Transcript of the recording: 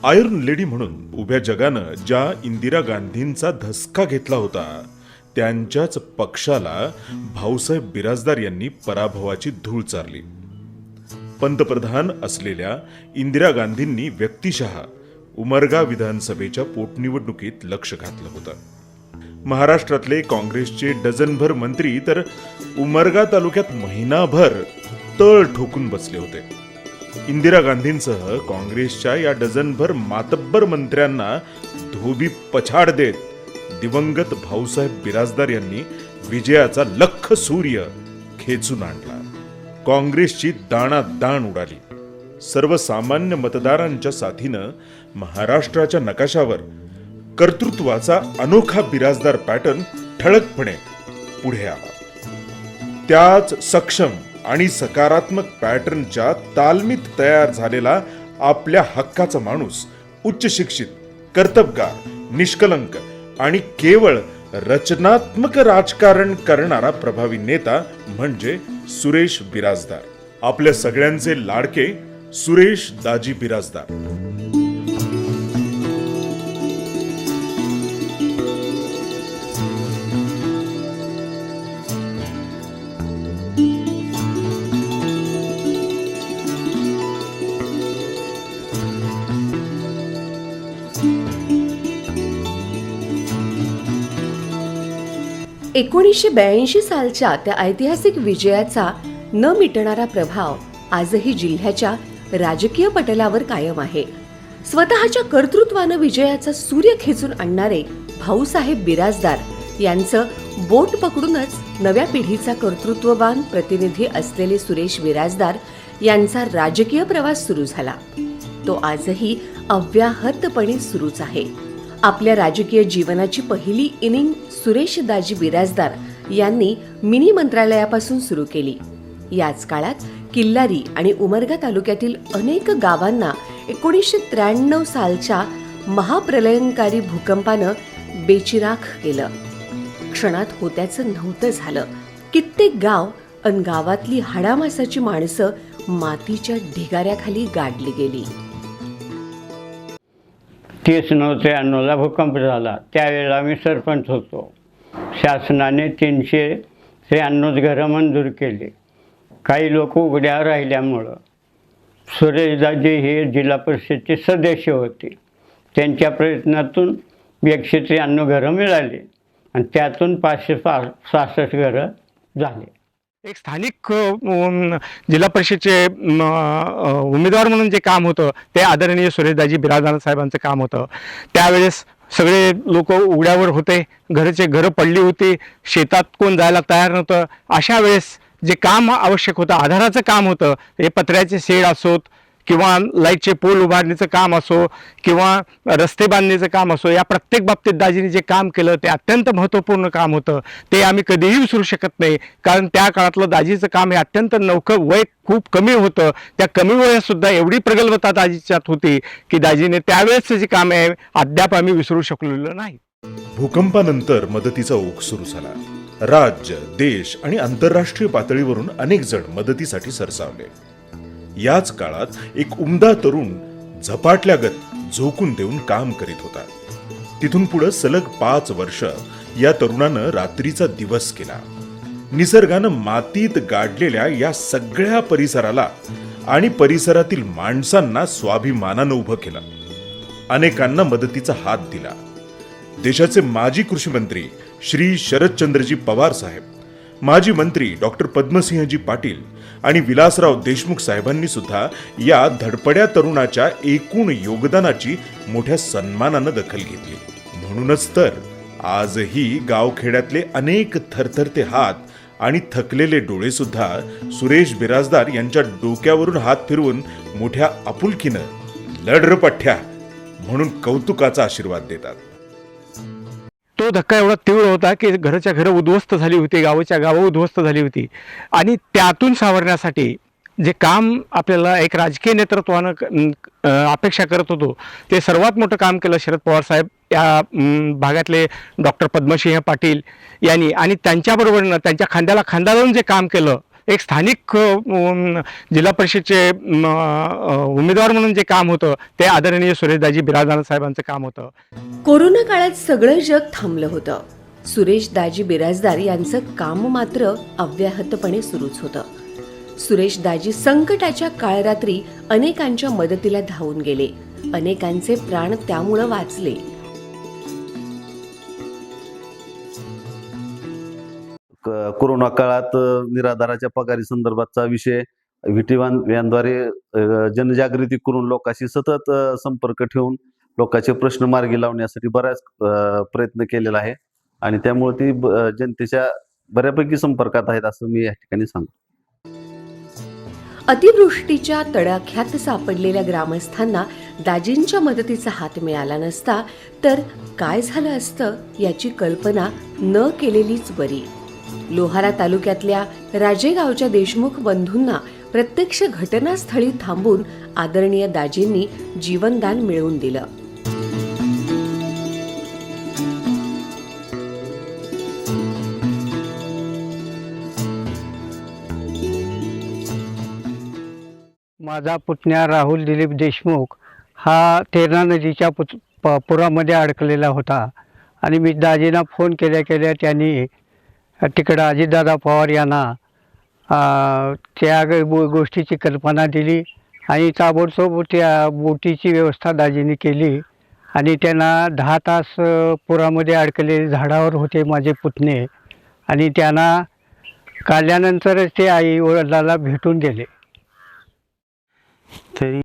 Iron lady म्हणून उभ्या जगानं ज्या इंदिरा गांधींचा धसका घेतला होता, त्यांच्याच पक्षाला भाऊसाहेब बिराजदार यांनी पराभवाची धूळ चारली. पंतप्रधान असलेल्या इंदिरा गांधींनी व्यक्तिशः उमरगा विधानसभेच्या पोटनिवडणुकीत लक्ष घातलं होतं. महाराष्ट्रातले काँग्रेसचे डझनभर मंत्री तर उमरगा तालुक्यात महिनाभर तळ ठोकून बसले होते. इंदिरा गांधींसह काँग्रेसच्या या डझनभर मातब्बर मंत्र्यांना धोबी पछाड देत दिवंगत भाऊसाहेब बिराजदार यांनी विजयाचा लख सूर्य खेचून आणला. काँग्रेसची दाणादाण उडाली. सर्वसामान्य मतदारांच्या साथीनं महाराष्ट्राच्या नकाशावर कर्तृत्वाचा अनोखा बिराजदार पॅटर्न ठळकपणे पुढे आला. त्याच सक्षम आणि सकारात्मक पॅटर्नच्या तालमीत तयार झालेला आपल्या हक्काचा माणूस, उच्च शिक्षित, कर्तबगार, निष्कलंक आणि केवळ रचनात्मक राजकारण करणारा प्रभावी नेता म्हणजे सुरेश बिराजदार. आपल्या सगळ्यांचे लाडके सुरेश दाजी बिराजदार. एकोणीसशे सालच्या त्या ऐतिहासिक विजयाचा न मिटणारा प्रभाव आजही जिल्ह्याच्या राजकीय पटलावर कायम आहे. स्वतःच्या कर्तृत्वानं विजयाचा सूर्य खेचून आणणारे भाऊसाहेब बिराजदार यांचं बोट पकडूनच नव्या पिढीचा कर्तृत्ववान प्रतिनिधी असलेले सुरेश बिराजदार यांचा राजकीय प्रवास सुरू झाला. तो आजही अव्याहतपणे सुरूच आहे. आपल्या राजकीय जीवनाची पहिली इनिंग सुरेश दाजी बिराजदार यांनी मिनी मंत्रालयापासून सुरू केली. याच काळात किल्लारी आणि उमरगा तालुक्यातील अनेक गावांना 1993 सालच्या महाप्रलयंकारी भूकंपानं बेचिराख केलं. क्षणात होत्याचं नव्हतं झालं. कित्येक गाव अन गावातली हाडामासाची माणसं मातीच्या ढिगाऱ्याखाली गाडली गेली. 30/9/93 भूकंप झाला. त्यावेळेला मी सरपंच होतो. शासनाने 393 घरं मंजूर केली. काही लोक उघड्या राहिल्यामुळं सुरेशदाजी हे जिल्हा परिषदेचे सदस्य होते. त्यांच्या प्रयत्नातून 193 घरं मिळाली आणि त्यातून 566 घरं झाले. एक स्थानिक जिल्हा परिषदेचे उमेदवार म्हणून जे काम होतं ते आदरणीय सुरेशदाजी बिराजदार साहेबांचं काम होतं. त्यावेळेस सगळे लोक उघड्यावर होते. घरं पडली होती. शेतात कोण जायला तयार नव्हतं. अशा वेळेस जे काम आवश्यक होतं, आधाराचं काम होतं, हे पत्र्याचे शेड असोत किंवा लाईटचे पोल उभारणीचं काम असो किंवा रस्ते बांधणीचं काम असो, या प्रत्येक बाबतीत दाजींनी जे काम केलं ते अत्यंत महत्त्वपूर्ण काम होतं. ते आम्ही कधीही विसरू शकत नाही. कारण त्या काळातलं दाजीचं काम हे अत्यंत नवखं, वय खूप कमी होतं. त्या कमी वयातसुद्धा एवढी प्रगल्भता दाजीच्यात होती की दाजीने त्यावेळेसचं जे काम आहे अद्याप आम्ही विसरू शकलेलो नाही. भूकंपानंतर मदतीचा ओघ सुरू झाला. राज्य, देश आणि आंतरराष्ट्रीय पातळीवरून अनेक जण मदतीसाठी सरसावले. याच काळात एक उमदा तरुण झपाटल्यागत झोकून देऊन काम करीत होता. तिथून पुढे सलग 5 वर्ष या तरुणानं रात्रीचा दिवस केला. निसर्गानं मातीत गाडलेल्या या सगळ्या परिसराला आणि परिसरातील माणसांना स्वाभिमानानं उभं केलं. अनेकांना मदतीचा हात दिला. देशाचे माजी कृषी मंत्री श्री शरदचंद्रजी पवार साहेब, माजी मंत्री डॉक्टर पद्मसिंहजी पाटील आणि विलासराव देशमुख साहेबांनी सुद्धा या धडपड्या तरुणाच्या एकूण योगदानाची मोठ्या सन्मानानं दखल घेतली. म्हणूनच तर आजही गावखेड्यातले अनेक थरथरते हात आणि थकलेले डोळे सुद्धा सुरेश बिराजदार यांच्या डोक्यावरून हात फिरवून मोठ्या आपुलकीनं लढ र पठ्ठ्या म्हणून कौतुकाचा आशीर्वाद देतात. तो धक्का एवढा तीव्र होता की घरच्या घरं उद्ध्वस्त झाली होती, गावाच्या गावं उद्ध्वस्त झाली होती. आणि त्यातून सावरण्यासाठी जे काम आपल्याला एक राजकीय नेतृत्वानं अपेक्षा करत होतो ते सर्वात मोठं काम केलं शरद पवार साहेब या भागातले डॉक्टर पद्मसिंह पाटील यांनी, आणि त्यांच्याबरोबरनं त्यांच्या खांद्याला खांदा लावून जे काम केलं, एक स्थानिक जिल्हा परिषदचे उमेदवार म्हणून जे काम होतं ते आदरणीय सुरेशदाजी बिराजदार साहेबांचं काम होतं. कोरोना काळात सगळं जग थांबलं होतं. सुरेश दाजी बिराजदार यांचं काम मात्र अव्याहतपणे सुरूच होतं. सुरेश दाजी संकटाच्या काळरात्री अनेकांच्या मदतीला धावून गेले. अनेकांचे प्राण त्यामुळं वाचले. कोरोना काळात निराधाराच्या पगारी संदर्भातचा विषय व्यानद्वारे जनजागृती करून लोकांशी सतत संपर्क ठेवून लोकांचे प्रश्न मार्गी लावण्यासाठी बराच प्रयत्न केलेला आहे आणि त्यामुळे ती जनतेच्या बऱ्यापैकी संपर्कात आहेत असं मी या ठिकाणी सांगतो. अतिवृष्टीच्या तडाख्यात सापडलेल्या ग्रामस्थांना दाजींच्या मदतीचा हात मिळाला नसता तर काय झालं असतं याची कल्पना न केलेलीच बरी. लोहारा तालुक्यातल्या राजेगावच्या देशमुख बंधूंना प्रत्यक्ष घटनास्थळी थांबून आदरणीय दाजींनी जीवनदान मिळवून दिलं. माझा पुतण्या राहुल दिलीप देशमुख हा तेरणा नदीच्या पुरामध्ये अडकलेला होता आणि मी दाजींना फोन केल्या त्यांनी तिकडं अजितदादा पवार यांना त्या गोष्टीची कल्पना दिली आणि ताबडतोब त्या बोटीची व्यवस्था दाजींनी केली आणि त्यांना 10 तास पुरामध्ये अडकलेले झाडावर होते माझे पुतणे आणि त्यांना काढल्यानंतरच ते आई वडिलाला भेटून गेले. तरी